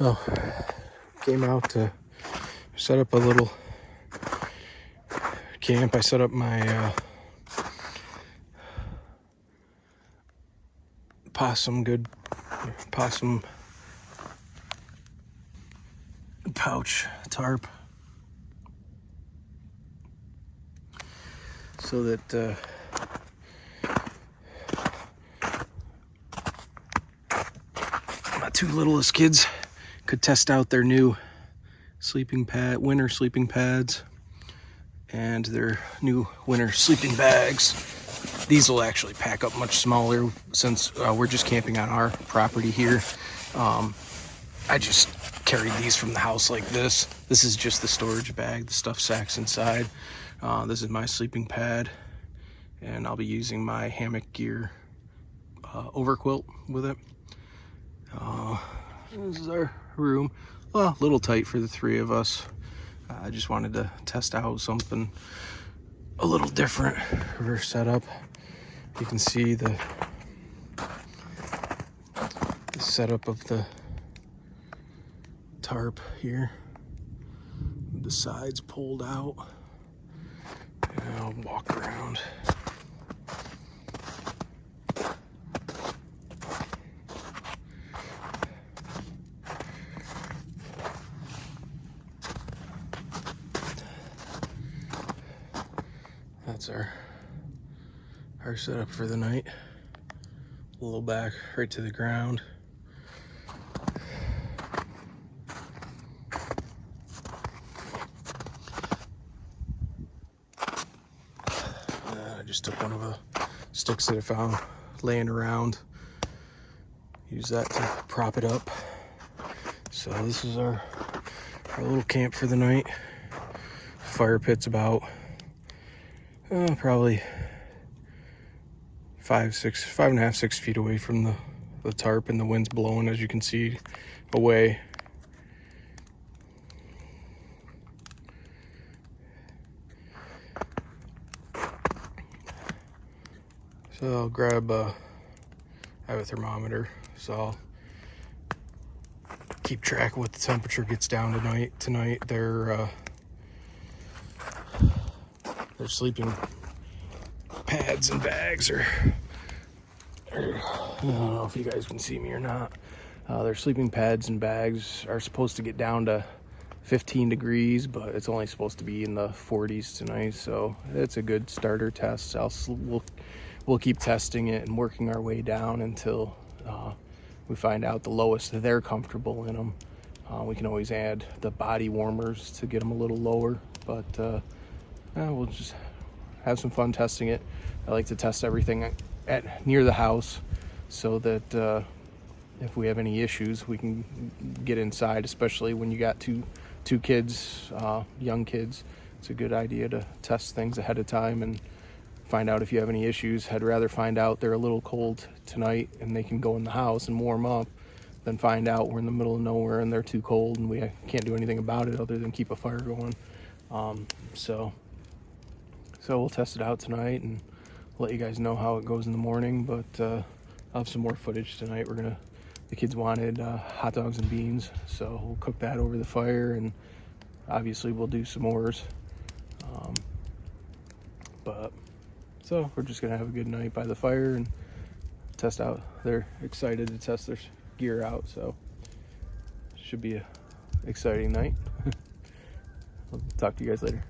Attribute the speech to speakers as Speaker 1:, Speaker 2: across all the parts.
Speaker 1: Oh, came out to set up a little camp. I set up my possum pouch tarp, so that my two littlest kids could test out their new winter sleeping pads and their new winter sleeping bags. These will actually pack up much smaller since we're just camping on our property here. I just carried these from the house like this. This is just the storage bag, the stuff sacks inside. This is my sleeping pad, and I'll be using my hammock gear overquilt with it. This is our room. Well, a little tight for the three of us. I just wanted to test out something a little different for setup. You can see the setup of the tarp here. The sides pulled out. And I'll walk around. That's our setup for the night. A little back right to the ground. I just took one of the sticks that I found laying around. Use that to prop it up. So this is our little camp for the night. Fire pit's about probably 5.5, 6 feet away from the tarp, and the wind's blowing, as you can see, away. So I'll grab I have a thermometer, so I'll keep track of what the temperature gets down tonight. Their sleeping pads and bags are I don't know if you guys can see me or not. Their sleeping pads and bags are supposed to get down to 15 degrees, but it's only supposed to be in the 40s tonight, so it's a good starter test. We'll keep testing it and working our way down until we find out the lowest they're comfortable in them. We can always add the body warmers to get them a little lower, but we'll just have some fun testing it. I like to test everything near the house, so that if we have any issues, we can get inside, especially when you got two kids, young kids. It's a good idea to test things ahead of time and find out if you have any issues. I'd rather find out they're a little cold tonight and they can go in the house and warm up than find out we're in the middle of nowhere and they're too cold and we can't do anything about it other than keep a fire going. So we'll test it out tonight and let you guys know how it goes in the morning, but I'll have some more footage tonight. The kids wanted hot dogs and beans, so we'll cook that over the fire, and obviously we'll do s'mores. So we're just gonna have a good night by the fire and test out. They're excited to test their gear out, so should be a exciting night. I'll talk to you guys later.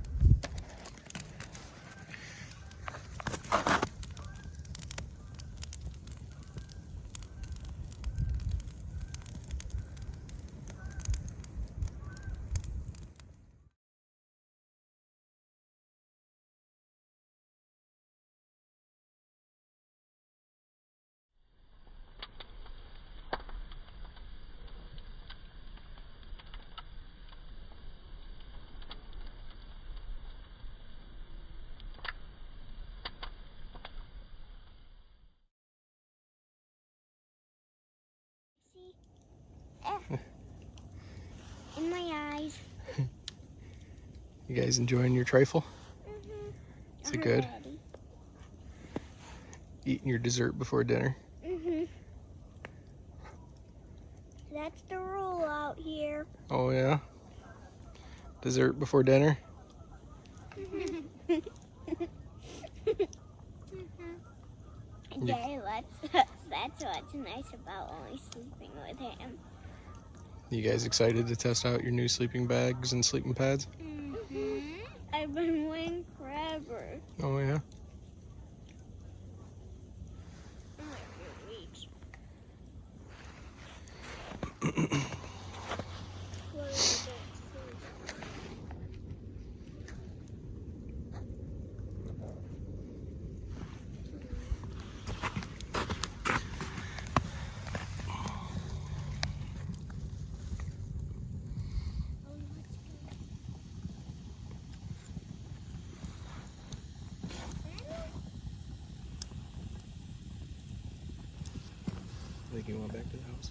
Speaker 2: In my eyes.
Speaker 1: You guys enjoying your trifle?
Speaker 2: Mm-hmm.
Speaker 1: Is it good?
Speaker 2: Ready.
Speaker 1: Eating your dessert before dinner?
Speaker 2: Mm-hmm. That's the rule out here. Tarp.
Speaker 1: Oh, yeah? Dessert before dinner?
Speaker 2: Yeah, that's what's nice about only sleeping with him.
Speaker 1: You guys excited to test out your new sleeping bags and sleeping pads?
Speaker 2: I've been waiting forever.
Speaker 1: Oh, yeah?
Speaker 2: Only a few weeks.
Speaker 1: I think you went back to the house.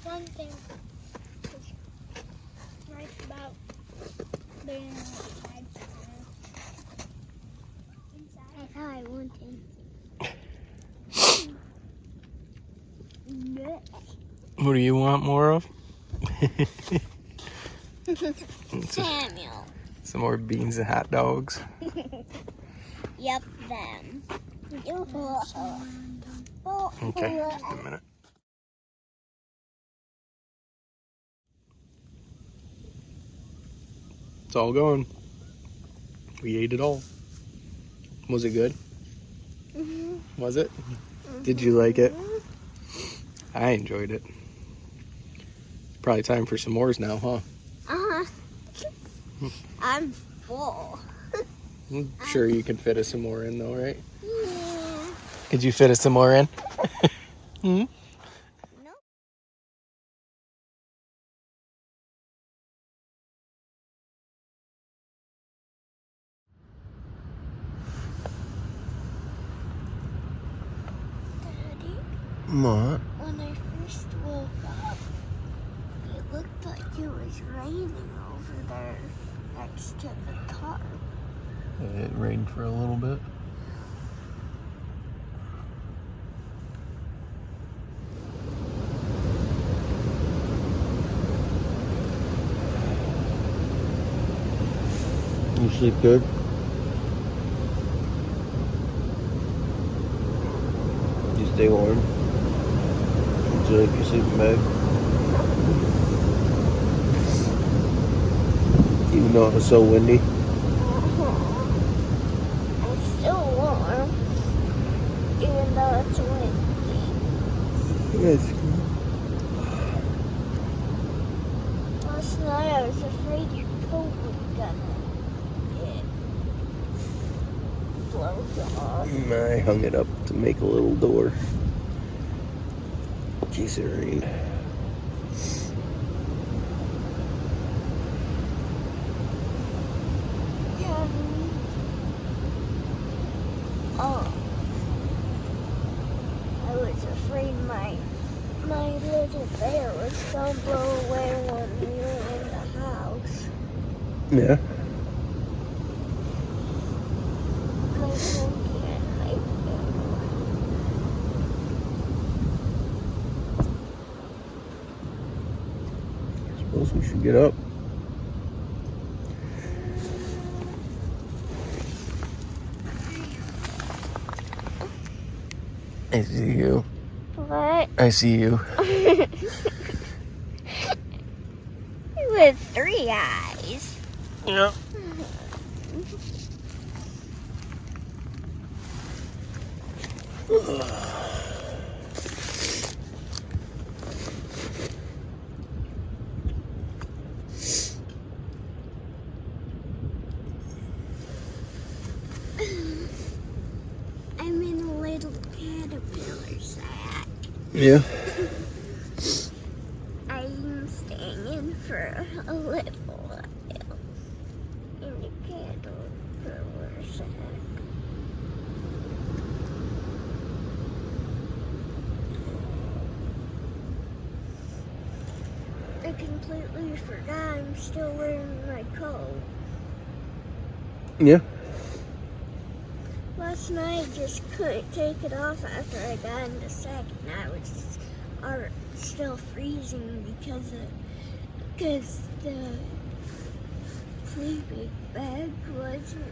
Speaker 2: One thing that's nice about being inside. That's how I want it.
Speaker 1: What do you want more of?
Speaker 2: Samuel.
Speaker 1: Some more beans and hot dogs.
Speaker 2: Yep, them.
Speaker 1: Okay, just a minute. It's all going. We ate it all. Was it good? Was it? Did you like it? I enjoyed it. Probably time for some s'mores now, huh?
Speaker 2: Uh-huh. I'm full.
Speaker 1: I'm sure you can fit a s'more in though, right?
Speaker 2: Yeah.
Speaker 1: Could you fit a s'more in? Hmm?
Speaker 2: No. Daddy,
Speaker 1: What?
Speaker 2: when I first woke up, it looked like it was raining over there next to the tarp.
Speaker 1: It rained for a little bit. You sleep good? You stay warm? Did you like your sleeping bag? Even though it was so windy?
Speaker 2: It's still warm, even though it's windy.
Speaker 1: Yes.
Speaker 2: Last night I was afraid your coat was gonna get blown off.
Speaker 1: I hung it up to make a little door in case it rained.
Speaker 2: Yeah. Oh. I was afraid my little bear was gonna blow away when we were in the house.
Speaker 1: Yeah.
Speaker 2: My monkey and my bear.
Speaker 1: Suppose we should get up. I see you.
Speaker 2: What?
Speaker 1: I see you.
Speaker 2: With 3 eyes.
Speaker 1: Yeah.
Speaker 2: I'm in a little caterpillar sack.
Speaker 1: Yeah.
Speaker 2: I'm staying in for a little while in the caterpillar sack. The completely forgot I'm still wearing my coat.
Speaker 1: Yeah.
Speaker 2: Last night I just couldn't take it off after I got in the sack, and I was still freezing because the sleeping bag wasn't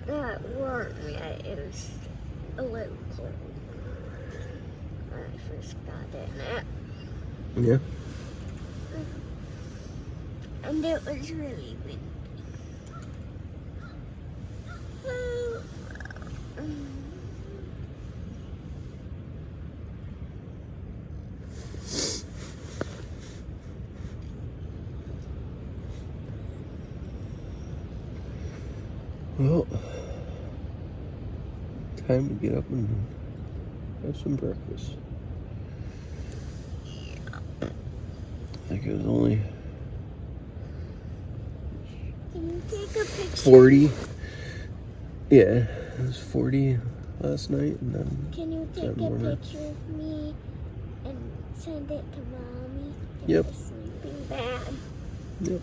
Speaker 2: that warm yet. It was a little cold when I first got in it.
Speaker 1: Yeah.
Speaker 2: And it was really windy.
Speaker 1: Well, time to get up and have some breakfast. I think it was only
Speaker 2: Can you take a picture?
Speaker 1: 40. Yeah, it was 40 last night, and then
Speaker 2: Can you take a
Speaker 1: warmer.
Speaker 2: picture of me and send it to Mommy in
Speaker 1: Yep.
Speaker 2: the sleeping bag?
Speaker 1: Yep.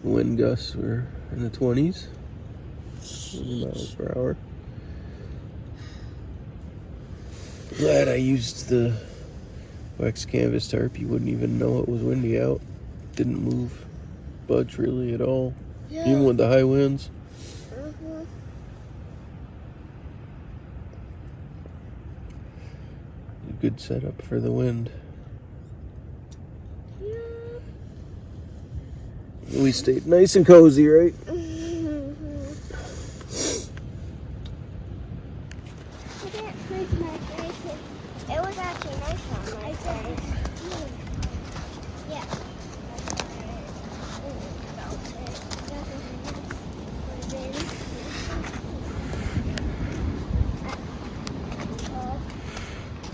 Speaker 1: Wind gusts were in the 20s miles per hour. Glad I used the wax canvas tarp. You wouldn't even know it was windy out. Didn't move, budge really at all, even with the high winds.
Speaker 2: Mm-hmm.
Speaker 1: A good setup for the wind.
Speaker 2: Yeah.
Speaker 1: We stayed nice and cozy, right?
Speaker 2: I didn't freeze my face. It was actually nice on my face. Yeah.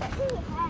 Speaker 2: I think it has.